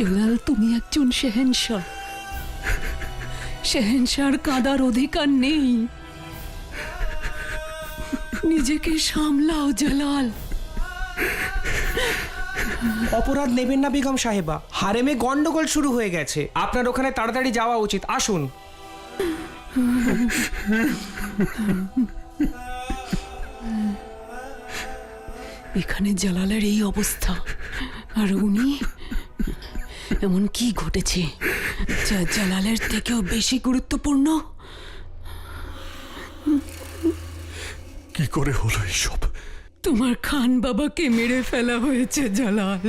জালাল, তুমি একজন শেহেনশাহ। শেহেনশাহর কাঁদার অধিকার নেই। নিজেকে সামলাও জালাল। অপরাধ নেবেন না বেগম সাহেবা, হারেমে গন্ডগোল শুরু হয়ে গেছে, আপনার ওখানে তাড়াতাড়ি যাওয়া উচিত। আসুন। এখানে জালালের এই অবস্থা, আর উনি, এমন কি ঘটেছে যা জালালের থেকেও বেশি গুরুত্বপূর্ণ? কি করে হলো এইসব? তোমার খান বাবাকে মেরে ফেলা হয়েছে জালাল।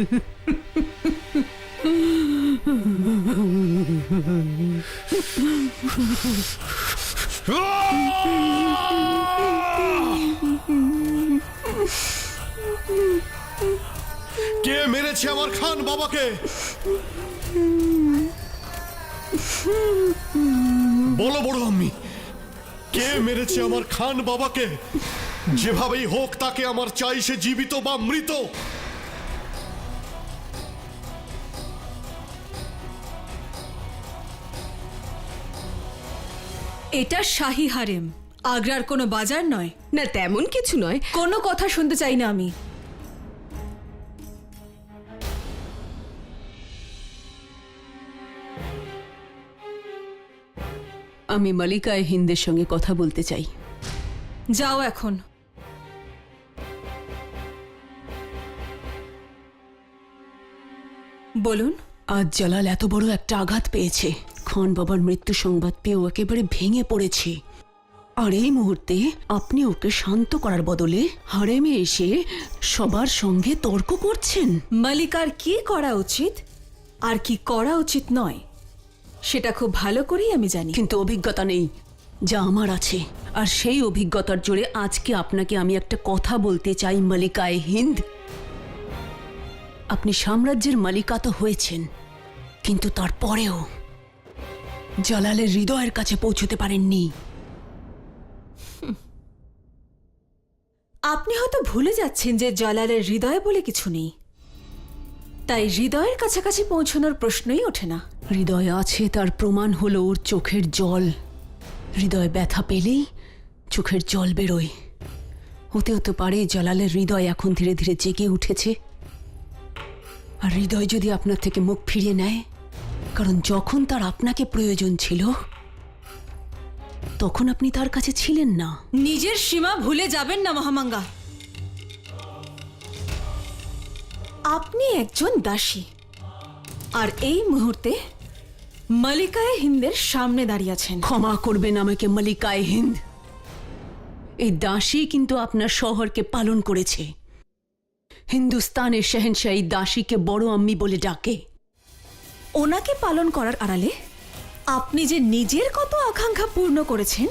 কে মেরেছে আমার খান বাবাকে? বলো বড় আম্মি, কে মেরেছে আমার খান বাবাকে? যেভাবেই হোক তাকে আমার চাই, সে জীবিত বা মৃত। এটা শাহী হারেম, আগ্রার কোনো বাজার নয়। না, তেমন কিছু নয়। কোনো কথা শুনতে চাই না আমি। আমি মালিকায়ে হিন্দের সঙ্গে কথা বলতে চাই। যাও এখন। বলুন। আজ জালাল এত বড় একটা আঘাত পেয়েছে, খান বাবার মৃত্যু সংবাদ পেয়েও একেবারে ভেঙে পড়েছে। আর এই মুহূর্তে আপনি ওকে শান্ত করার বদলে হারেমে এসে সবার সঙ্গে তর্ক করছেন। মালিকার কি করা উচিত আর কি করা উচিত নয় সেটা খুব ভালো করেই আমি জানি। কিন্তু অভিজ্ঞতা নেই যা আমার আছে, আর সেই অভিজ্ঞতার জোরে আজকে আপনাকে আমি একটা কথা বলতে চাই মালিকায়ে হিন্দ। আপনি সাম্রাজ্যের মালিকা তো হয়েছেন, কিন্তু তারপরেও জালালের হৃদয়ের কাছে পৌঁছতে পারেননি। আপনি হয়তো ভুলে যাচ্ছেন যে জালালের হৃদয় বলে কিছু নেই, তাই হৃদয়ের কাছাকাছি পৌঁছানোর প্রশ্নই ওঠে না। হৃদয় আছে, তার প্রমাণ হলো ওর চোখের জল। হৃদয় ব্যথা পেলেই চোখের জল বেরোয়। হতে হতে পারে জালালের হৃদয় এখন ধীরে ধীরে জেগে উঠেছে। আর হৃদয় যদি আপনার থেকে মুখ ফিরিয়ে নেয়, কারণ যখন তার আপনাকে প্রয়োজন ছিল তখন আপনি তার কাছে ছিলেন না। নিজের সীমা ভুলে যাবেন না মহামাঙ্গা। আপনি একজন দাসী, আর এই মুহূর্তে মালিকায়ে হিন্দের সামনে দাঁড়িয়ে আছেন। ক্ষমা করবেন আমাকে মালিকায়ে হিন্দ, এই দাসী কিন্তু আপনার শহরকে পালন করেছে। হিন্দুস্তানের শেহেনশাহ এই দাসীকে বড় আম্মি বলে ডাকে। ওনাকে পালন করার আড়ালে আপনি যে নিজের কত আকাঙ্ক্ষা পূর্ণ করেছেন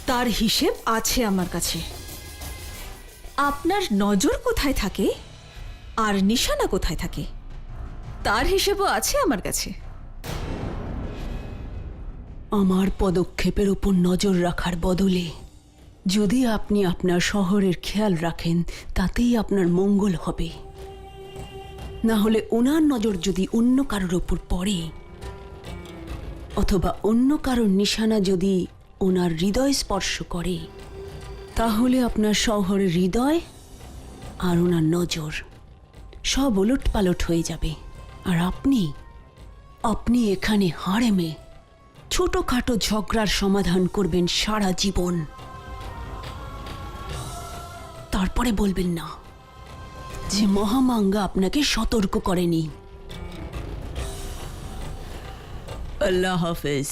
তার হিসেব আছে আমার কাছে। আপনার নজর কোথায় থাকে আর নিশানা কোথায় থাকে তার হিসেবও আছে আমার কাছে। আমার পদক্ষেপের উপর নজর রাখার বদলে যদি আপনি আপনার শহরের খেয়াল রাখেন তাতেই আপনার মঙ্গল হবে। না হলে ওনার নজর যদি অন্য কারোর উপর পড়ে, অথবা অন্য কারোর নিশানা যদি ওনার হৃদয় স্পর্শ করে, তাহলে আপনার শহরের হৃদয় আর ওনার নজর সব ওলট পালট হয়ে যাবে। আর আপনি এখানে হারেমে ছোটখাটো ঝগড়ার সমাধান করবেন সারা জীবন। তারপরে বলবেন না যে মহামাঙ্গা আপনাকে সতর্ক করেনি। আল্লাহ হাফেজ।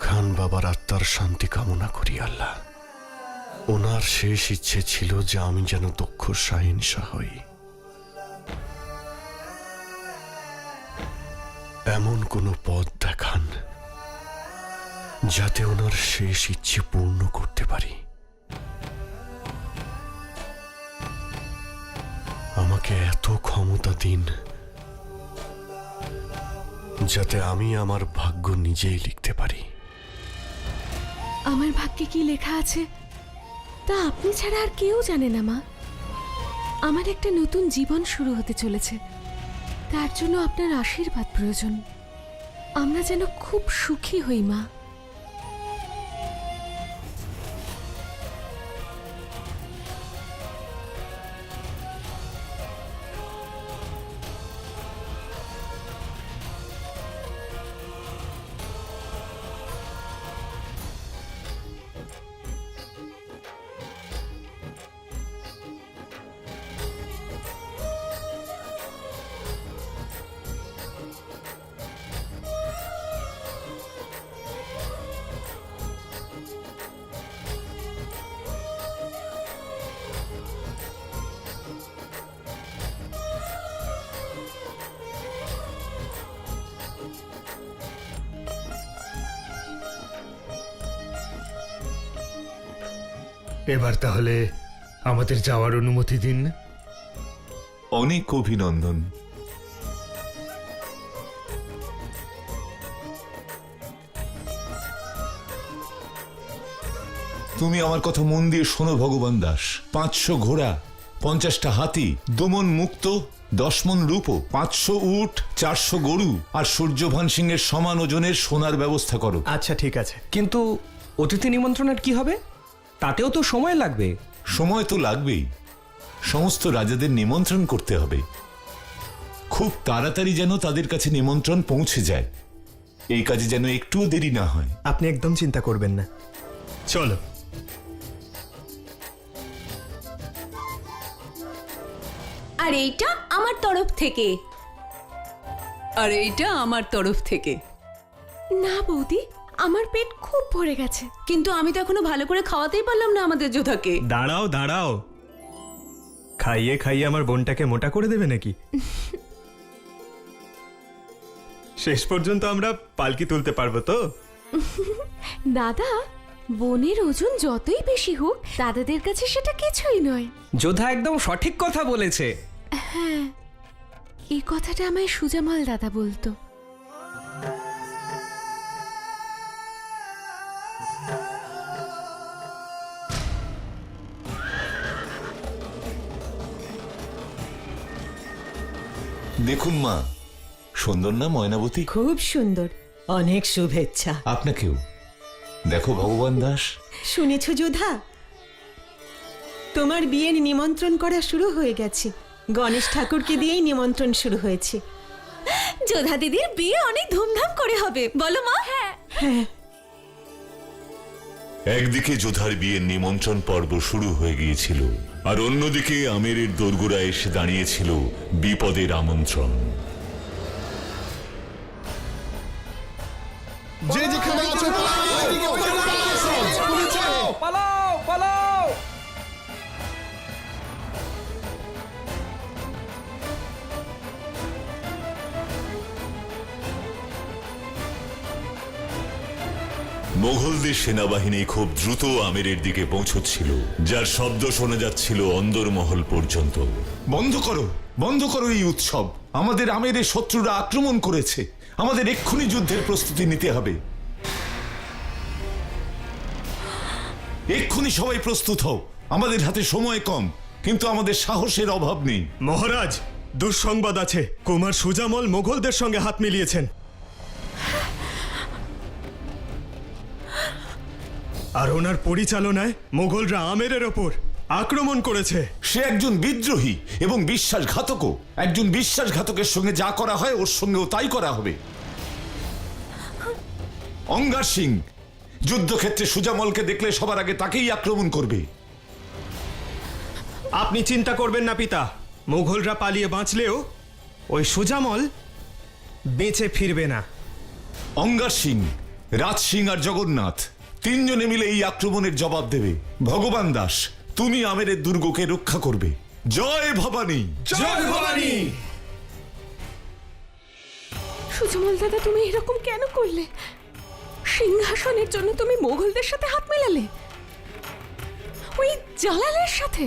খান বাবার আত্মার শান্তি কামনা করি আল্লাহ। ওনার শেষ ইচ্ছে ছিল যে আমি যেন দক্ষ শাহিনশাহ হই। এমন কোন পথ দেখান যাতে ওনার শেষ ইচ্ছে পূর্ণ করতে পারি। আমাকে এত ক্ষমতা দিন যাতে আমি আমার ভাগ্য নিজেই লিখতে পারি। আমার ভাগ্যে কি লেখা আছে তা আপনি ছাড়া আর কেউ জানে না মা। আমার একটা নতুন জীবন শুরু হতে চলেছে, তার জন্য আপনার আশীর্বাদ প্রয়োজন। আমরা যেন খুব সুখী হই মা। এবার তাহলে আমাদের যাওয়ার অনুমতি দিন। অনেক অভিনন্দন। তুমি আমার কথা মন দিয়ে শোনো ভগবান দাস। 500 ঘোড়া, 50টা হাতি, 2 মণ মুক্ত, 10 মণ রূপো, 500 উট, 400 গরু আর সূর্যভান সিংহের সমান ওজনের সোনার ব্যবস্থা করো। আচ্ছা ঠিক আছে, কিন্তু অতিথি নিমন্ত্রণের কি হবে? তাতেও তো সময় লাগবে। সময় তো লাগবেই, সমস্ত রাজাদের নিমন্ত্রণ করতে হবে। খুব তাড়াতাড়ি যেন তাদের কাছে নিমন্ত্রণ পৌঁছে যায়, এই কাজে যেন একটুও দেরি না হয়। আপনি একদম চিন্তা করবেন না। চলো। আর এইটা আমার তরফ থেকে, আর এইটা আমার তরফ থেকে। না বৌদি, আমার পেট খুব ভরে গেছে। কিন্তু আমি তো এখনো ভালো করে খাওয়াতেই পারলাম না আমাদের যোধাকে। দাঁড়াও দাঁড়াও, খাইয়ে খাইয়ে আমার বোনটাকে মোটা করে দেবে নাকি? শেষ পর্যন্ত আমরা পালকি তুলতে পারবো তো? দাদা, বোনের ওজন যতই বেশি হোক দাদাদের কাছে সেটা কিছুই নয়। যোধা একদম সঠিক কথা বলেছে। হ্যাঁ, এই কথাটা আমায় সুজামল দাদা বলতো। দেখুন মা, সুন্দর না ময়নাবতী? খুব সুন্দর, অনেক শুভেচ্ছা। আপনাকেও। দেখো ভগবান দাস, শুনেছ যোধা, তোমার বিয়ের নিমন্ত্রণ করা শুরু হয়ে গেছে। গণেশ ঠাকুরকে দিয়েই নিমন্ত্রণ শুরু হয়েছে। যোধা দিদির বিয়ে অনেক ধুমধাম করে হবে, বলো মা? হ্যাঁ, একদিকে যোধার বিয়ের নিমন্ত্রণ পর্ব শুরু হয়ে গিয়েছিল, আর অন্যদিকে আমেরের দোরগোড়া এসে দাঁড়িয়েছিল বিপদের আমন্ত্রণ। যে যেখানে আছো পালাও পালাও। মোগলদের সেনাবাহিনী খুব দ্রুত আমেরের দিকে পৌঁছচ্ছিল, যার শব্দ শোনা যাচ্ছিল অন্দরমহল পর্যন্ত। বন্ধ করো, বন্ধ করো এই উৎসব। আমাদের আমেরের শত্রুরা আক্রমণ করেছে, আমাদের এক্ষুনি যুদ্ধের প্রস্তুতি নিতে হবে। এক্ষুনি সবাই প্রস্তুত হও, আমাদের হাতে সময় কম, কিন্তু আমাদের সাহসের অভাব নেই। মহারাজ, দুঃসংবাদ আছে, কুমার সুজামল মোগলদের সঙ্গে হাত মিলিয়েছেন। আর ওনার পরিচালনায় মোগলরা আমেরের ওপর আক্রমণ করেছে। সে একজন বিদ্রোহী এবং বিশ্বাসঘাতকও। একজন বিশ্বাসঘাতকের সঙ্গে যা করা হয় ওর সঙ্গেও তাই করা হবে। অঙ্গার সিং যুদ্ধক্ষেত্রে সুজামলকে দেখলে সবার আগে তাকেই আক্রমণ করবে। আপনি চিন্তা করবেন না পিতা, মোগলরা পালিয়ে বাঁচলেও ওই সুজামল বেঁচে ফিরবে না। অঙ্গার সিং, রাজ সিং আর জগন্নাথ, তিনজনে মিলে এই আক্রমণের জবাব দেবে। ভগবান দাস, তুমি আমেরের দুর্গকে রক্ষা করবে। জয় ভবানী। জয় ভবানী। সুজমল দাদা, তুমি এরকম কেন করলে? সিংহাসনের জন্য তুমি মোগলদের সাথে হাত মেলালে, ওই জালালের সাথে,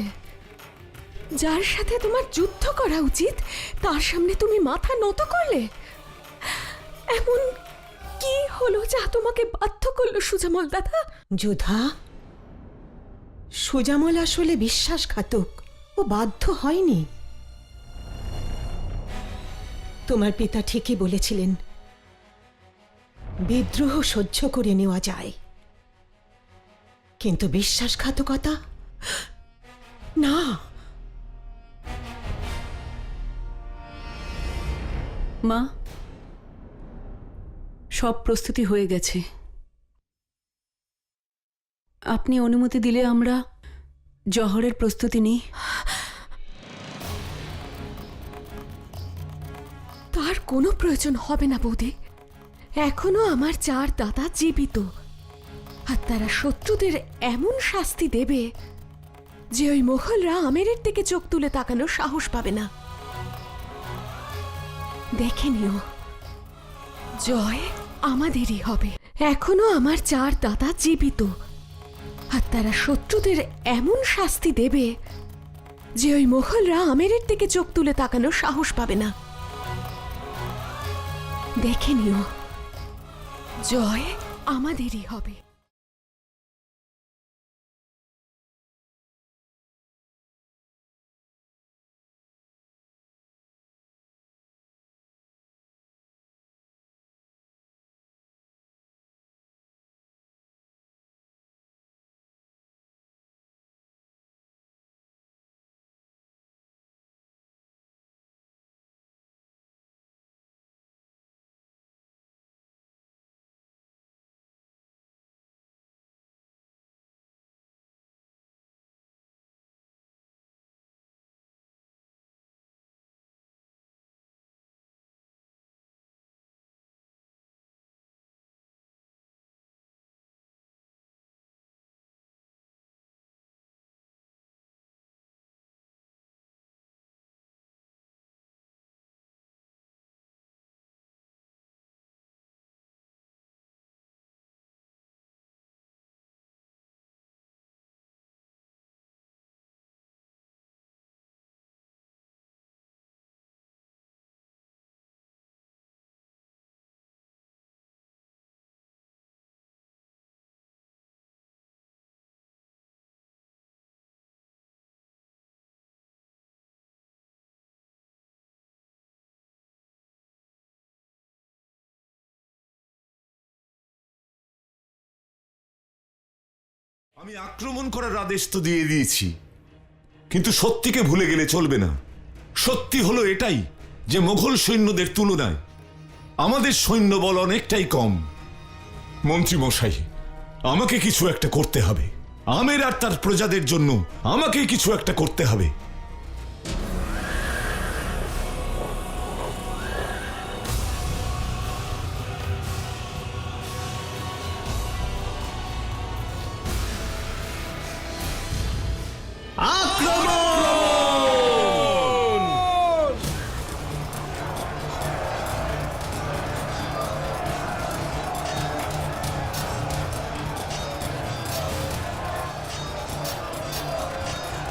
যার সাথে তোমার যুদ্ধ করা উচিত, তার সামনে তুমি মাথা নত করলে। এমন কি হলো যা তোমাকে বাধ্য করলো সুজমল দাদা? যোধা, সুজামল আসলে বিশ্বাসঘাতক, ও বাধ্য হয়নি। তোমার পিতা ঠিকই বলেছিলেন, বিদ্রোহ সহ্য করে নেওয়া যায়, কিন্তু বিশ্বাসঘাতকতা না। মা, সব প্রস্তুতি হয়ে গেছে। আপনি অনুমতি দিলে আমরা জহরের প্রস্তুতি নিই। তার কোনো প্রয়োজন হবে না বৌদি। এখনো আমার 4 দাদা জীবিত, আর তারা শত্রুদের এমন শাস্তি দেবে যে ওই মোগলরা আমেরের দিকে চোখ তুলে তাকানোর সাহস পাবে না। দেখে নিও, জয় আমাদেরই হবে। এখনো আমার 4 দাদা জীবিত, আর তারা শত্রুদের এমন শাস্তি দেবে যে ওই মোগলরা আমেরের দিকে চোখ তুলে তাকানোর সাহস পাবে না। দেখে নিও, জয় আমাদেরই হবে। আমি আক্রমণ করার আদেশ তো দিয়ে দিয়েছি, কিন্তু সত্যিকে ভুলে গেলে চলবে না। সত্যি হলো এটাই যে মোগল সৈন্যদের তুলনায় আমাদের সৈন্যবল অনেকটাই কম। মন্ত্রী মশাই, আমাকে কিছু একটা করতে হবে। আমের আর তার প্রজাদের জন্য আমাকে কিছু একটা করতে হবে।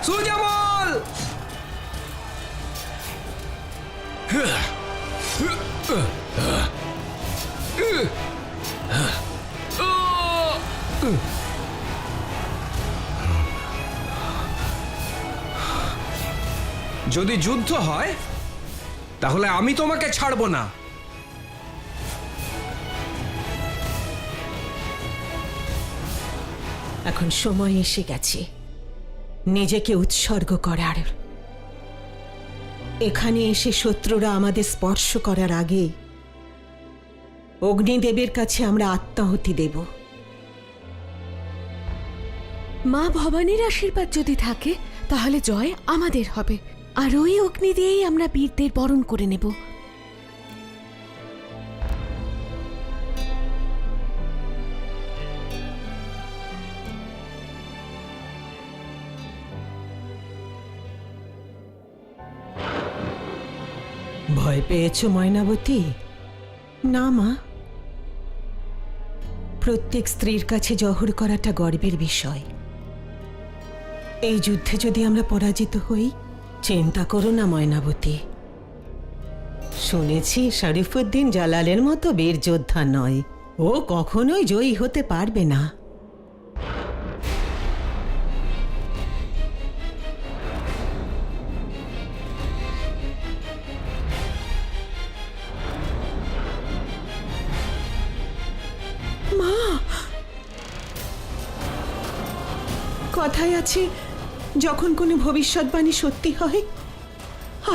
সুজামল! যদি যুদ্ধ হয় তাহলে আমি তোমাকে ছাড়বো না। এখন সময় এসে গেছে নিজেকে উৎসর্গ করার। এখানে এসে শত্রুরা আমাদের স্পর্শ করার আগে অগ্নিদেবের কাছে আমরা আত্মাহুতি দেব। মা ভবানীর আশীর্বাদ যদি থাকে তাহলে জয় আমাদের হবে, আর ওই অগ্নি দিয়েই আমরা বীরদের বরণ করে নেব। ভয় পেয়েছো ময়নাবতী? না মা, প্রত্যেক স্ত্রীর কাছে জহর করাটা গর্বের বিষয়। এই যুদ্ধে যদি আমরা পরাজিত হই, চিন্তা করো না ময়নাবতী। শুনেছি শরীফুদ্দিন জালালের মতো বীর যোদ্ধা নয়, ও কখনোই জয়ী হতে পারবে না। কথায় আছে, যখন কোনো ভবিষ্যৎবাণী সত্যি হয়,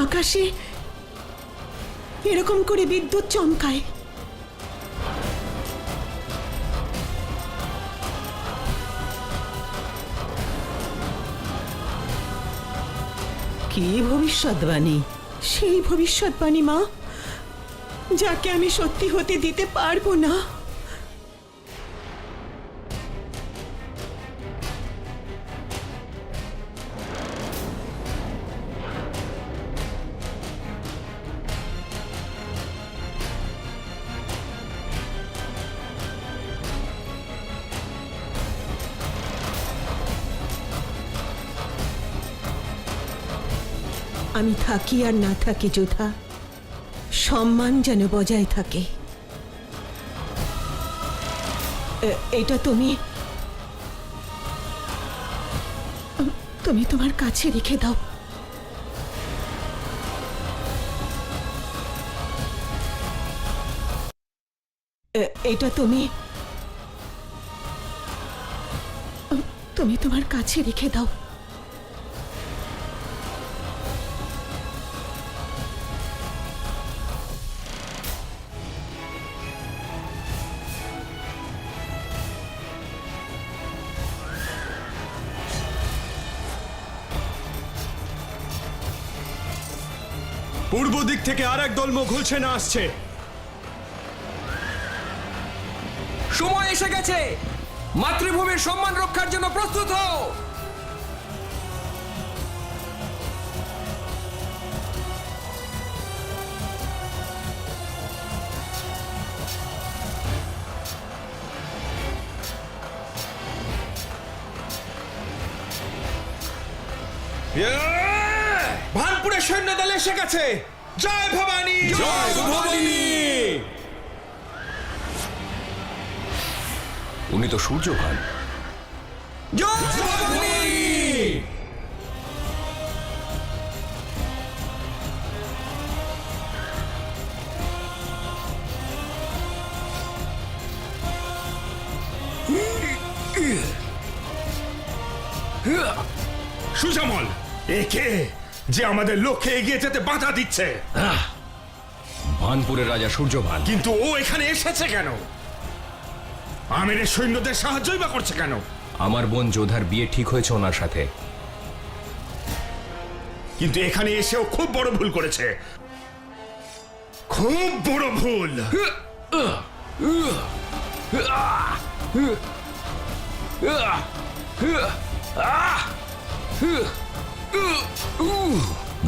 আকাশে এরকম করে বিদ্যুৎ চমকায়। কি ভবিষ্যৎবাণী? সেই ভবিষ্যৎবাণী মা, যাকে আমি সত্যি হতে দিতে পারবো না। আমি থাকি আর না থাকি যোধা, সম্মান যেন বজায় থাকে। এটা তুমি তোমার কাছে রেখে দাও। এটা তুমি তোমার কাছে রেখে দাও। পূর্ব দিক থেকে আর এক দল মোঘল সেনা আসছে। সময় এসে গেছে, মাতৃভূমির সম্মান রক্ষার জন্য প্রস্তুত হও। ভানপুরের সৈন্যদল এসে গেছে। জয় ভবানী, জয় ভবানী। উনি তো সূর্যভান। জয় ভবানী। সুজামল, একে যে আমাদের লক্ষ্যে এগিয়ে যেতে বাধা দিচ্ছে। ভানপুরের রাজা সূর্যভান। কিন্তু ও এখানে এসেছে কেন? আমিরের সৈন্যদের সাহায্যই বা করছে কেন? আমার বোন যোধার বিয়ে ঠিক হয়েছে ওনার সাথে। কিন্তু এখানে এসেও খুব বড় ভুল করেছে, খুব বড় ভুল।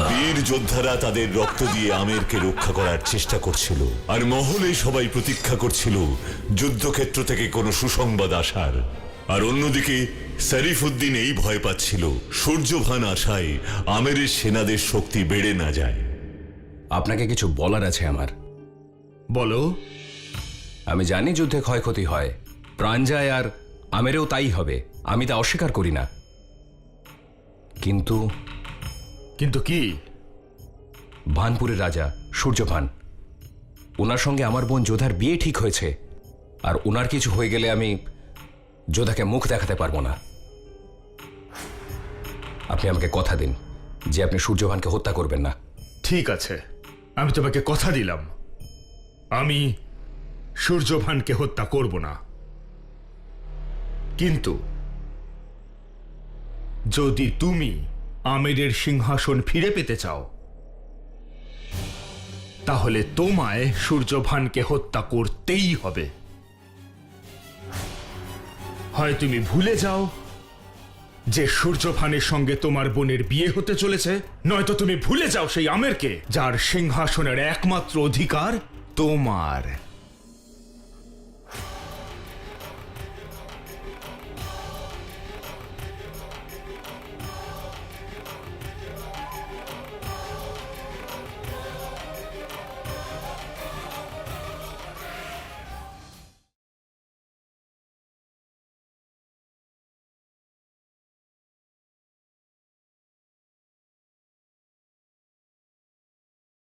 বীর যোদ্ধারা তাদের রক্ত দিয়ে আমেরকে রক্ষা করার চেষ্টা করছিল, আর মহলে সবাই প্রতীক্ষা করছিল যুদ্ধক্ষেত্র থেকে কোনো সুসংবাদ আসার। আর অন্যদিকে শরীফুদ্দিন এই ভয় পাচ্ছিল সূর্যভান আশায় আমেরের সেনাদের শক্তি বেড়ে না যায়। আপনাকে কিছু বলার আছে আমার। বলো। আমি জানি যুদ্ধে ক্ষয়ক্ষতি হয়, প্রাণ যায়, আর আমেরেও তাই হবে, আমি তা অস্বীকার করি না। কিন্তু কিন্তু কি? ভানপুরের রাজা সূর্যভান, ওনার সঙ্গে আমার বোন যোধার বিয়ে ঠিক হয়েছে, আর ওনার কিছু হয়ে গেলে আমি যোধাকে মুখ দেখাতে পারবো না। আপনি আমাকে কথা দিন যে আপনি সূর্যভানকে হত্যা করবেন না। ঠিক আছে, আমি তোমাকে কথা দিলাম, আমি সূর্যভানকে হত্যা করব না। কিন্তু যদি তুমি আমেরের সিংহাসন ফিরে পেতে চাও, তাহলে তোমায় সূর্যভানকে হত্যা করতেই হবে। হয় তুমি ভুলে যাও, যে সূর্যভানের সঙ্গে তোমার বোনের বিয়ে হতে চলেছে, নয়তো তুমি ভুলে যাও সেই আমেরকে যার সিংহাসনের একমাত্র অধিকার তোমার।